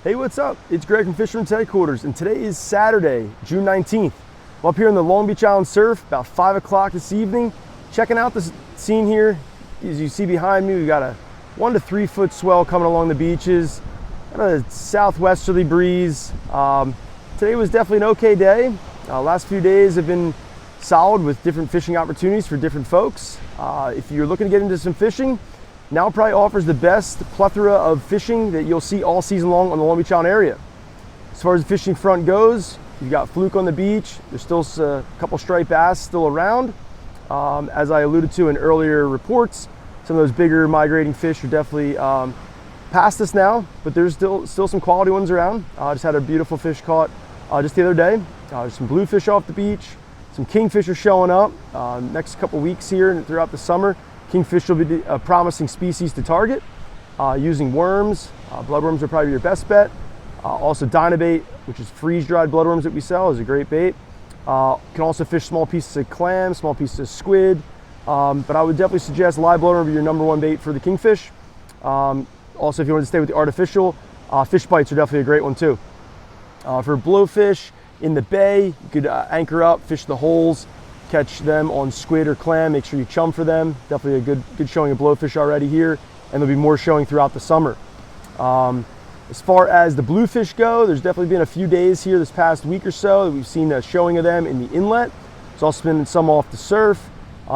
Hey, what's up? It's Greg from Fisherman's Headquarters, and today is Saturday, June 19th. I'm up here in the Long Beach Island Surf, about 5 o'clock this evening, checking out this scene here. As you see behind me, we've got a 1 to 3 foot swell coming along the beaches, got a southwesterly breeze. Today was definitely an okay day. Last few days have been solid with different fishing opportunities for different folks. If you're looking to get into some fishing, now probably offers the best plethora of fishing that you'll see all season long on the Long Beach Island area. As far as the fishing front goes, you've got fluke on the beach. There's still a couple striped bass still around. As I alluded to in earlier reports, some of those bigger migrating fish are definitely past us now, but there's still some quality ones around. I just had a beautiful fish caught just the other day. There's some bluefish off the beach, some kingfish are showing up. Next couple weeks here and throughout the summer, kingfish will be a promising species to target using worms. Bloodworms are probably your best bet. Also Dynabait, which is freeze-dried bloodworms that we sell, is a great bait. Can also fish small pieces of clam, small pieces of squid, but I would definitely suggest live bloodworm be your #1 bait for the kingfish. Also, if you want to stay with the artificial, fish bites are definitely a great one too. For blowfish in the bay, you could anchor up, fish the holes, catch them on squid or clam. Make sure you chum for them. Definitely a good showing of blowfish already here, and there'll be more showing throughout the summer. As far as the bluefish go, there's definitely been a few days here this past week or so that we've seen a showing of them in the inlet. There's also been some off the surf.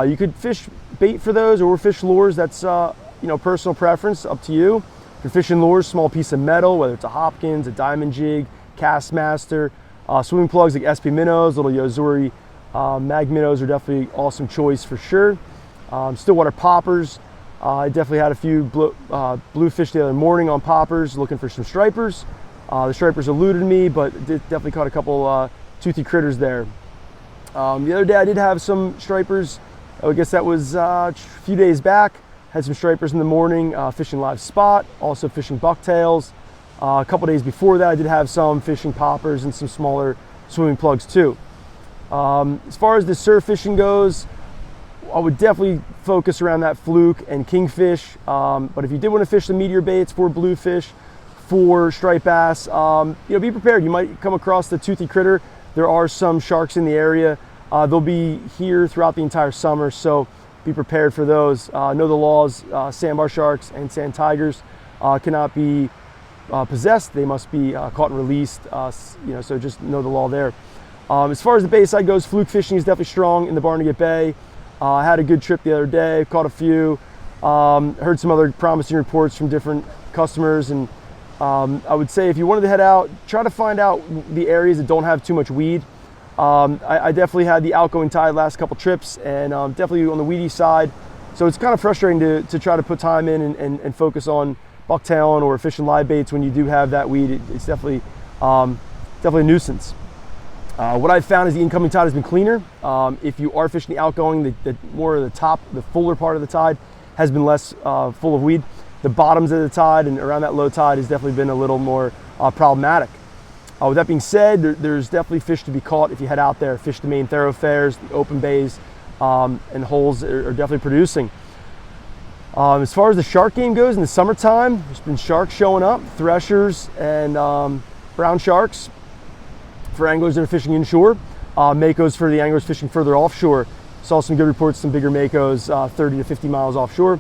You could fish bait for those or fish lures. That's personal preference, up to you. If you're fishing lures, small piece of metal, whether it's a Hopkins, a diamond jig, Castmaster, swimming plugs like SP minnows, little Yozuri mag minnows are definitely awesome choice for sure. Stillwater poppers. I definitely had a few bluefish the other morning on poppers looking for some stripers. The stripers eluded me, but definitely caught a couple toothy critters there. The other day I did have some stripers. I guess that was a few days back. Had some stripers in the morning, fishing live spot, also fishing bucktails. A couple days before that I did have some fishing poppers and some smaller swimming plugs too. As far as the surf fishing goes, I would definitely focus around that fluke and kingfish. But if you did want to fish the meteor baits for bluefish, for striped bass, be prepared. You might come across the toothy critter. There are some sharks in the area. They'll be here throughout the entire summer, so be prepared for those. Know the laws. Sandbar sharks and sand tigers cannot be possessed. They must be caught and released. So just know the law there. As far as the bay side goes, fluke fishing is definitely strong in the Barnegat Bay. I had a good trip the other day, caught a few, heard some other promising reports from different customers, and I would say if you wanted to head out, try to find out the areas that don't have too much weed. I definitely had the outgoing tide last couple trips, and definitely on the weedy side, so it's kind of frustrating to try to put time in and focus on bucktailing or fishing live baits when you do have that weed. It's definitely a nuisance. What I've found is the incoming tide has been cleaner. If you are fishing the outgoing, the more of the top, the fuller part of the tide has been less full of weed. The bottoms of the tide and around that low tide has definitely been a little more problematic. With that being said, there's definitely fish to be caught if you head out there. Fish the main thoroughfares, the open bays, and holes are definitely producing. As far as the shark game goes, in the summertime, there's been sharks showing up, threshers and brown sharks for anglers that are fishing inshore, makos for the anglers fishing further offshore. Saw some good reports, some bigger makos 30 to 50 miles offshore.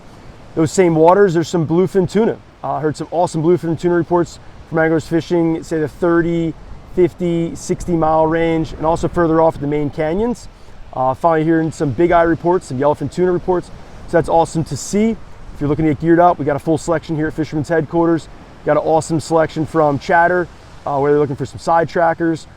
Those same waters, there's some bluefin tuna. Heard some awesome bluefin tuna reports from anglers fishing, say the 30, 50, 60 mile range, and also further off at the main canyons. Finally hearing some big eye reports, some yellowfin tuna reports, so that's awesome to see. If you're looking to get geared up, we got a full selection here at Fisherman's Headquarters. Got an awesome selection from Chatter, where they're looking for some side trackers.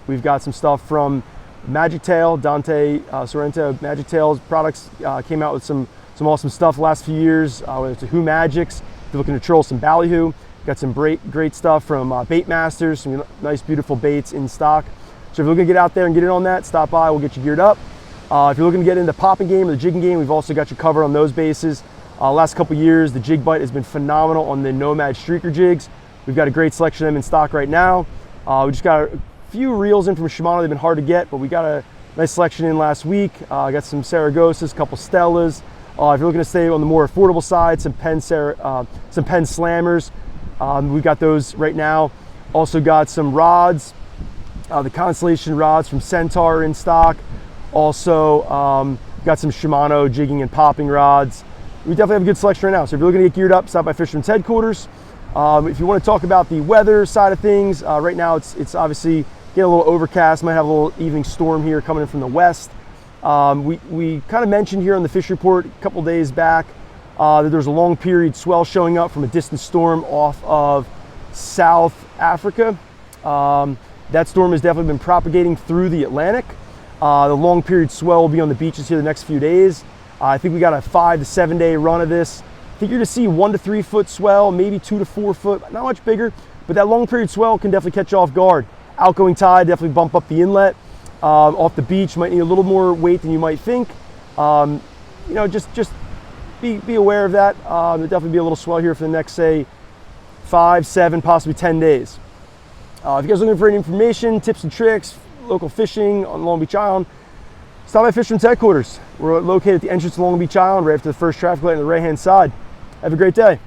We've got some stuff from Magic Tail, Dante Sorrento Magic Tail's products came out with some awesome stuff the last few years, whether it's a Who Magics, if you're looking to troll some ballyhoo. Got some great stuff from Bait Masters, some nice beautiful baits in stock. So if you're looking to get out there and get in on that, stop by, we'll get you geared up. If you're looking to get into the popping game or the jigging game, we've also got you covered on those bases. Last couple years, the jig bite has been phenomenal on the Nomad streaker jigs. We've got a great selection of them in stock right now. We just got a few reels in from Shimano. They've been hard to get, but we got a nice selection in last week. Got some Saragosas, a couple Stellas. If you're looking to stay on the more affordable side, some Penn Slammers. We've got those right now. Also got some rods, the Constellation rods from Centaur in stock. Also got some Shimano jigging and popping rods. We definitely have a good selection right now. So if you're looking to get geared up, stop by Fisherman's Headquarters. If you want to talk about the weather side of things, right now it's obviously getting a little overcast. Might have a little evening storm here coming in from the west. We kind of mentioned here on the Fish Report a couple days back that there's a long period swell showing up from a distant storm off of South Africa. That storm has definitely been propagating through the Atlantic. The long period swell will be on the beaches here the next few days. I think we got a 5 to 7 day run of this. I think you're going to see 1 to 3 foot swell, maybe 2 to 4 foot, not much bigger, but that long period swell can definitely catch you off guard. Outgoing tide definitely bump up the inlet. Off the beach might need a little more weight than you might think. You know, just be aware of that. There'll definitely be a little swell here for the next, say, 5, 7, possibly 10 days. If you guys are looking for any information, tips and tricks, local fishing on Long Beach Island, stop by Fisherman's Headquarters. We're located at the entrance to Long Beach Island, right after the first traffic light on the right-hand side. Have a great day.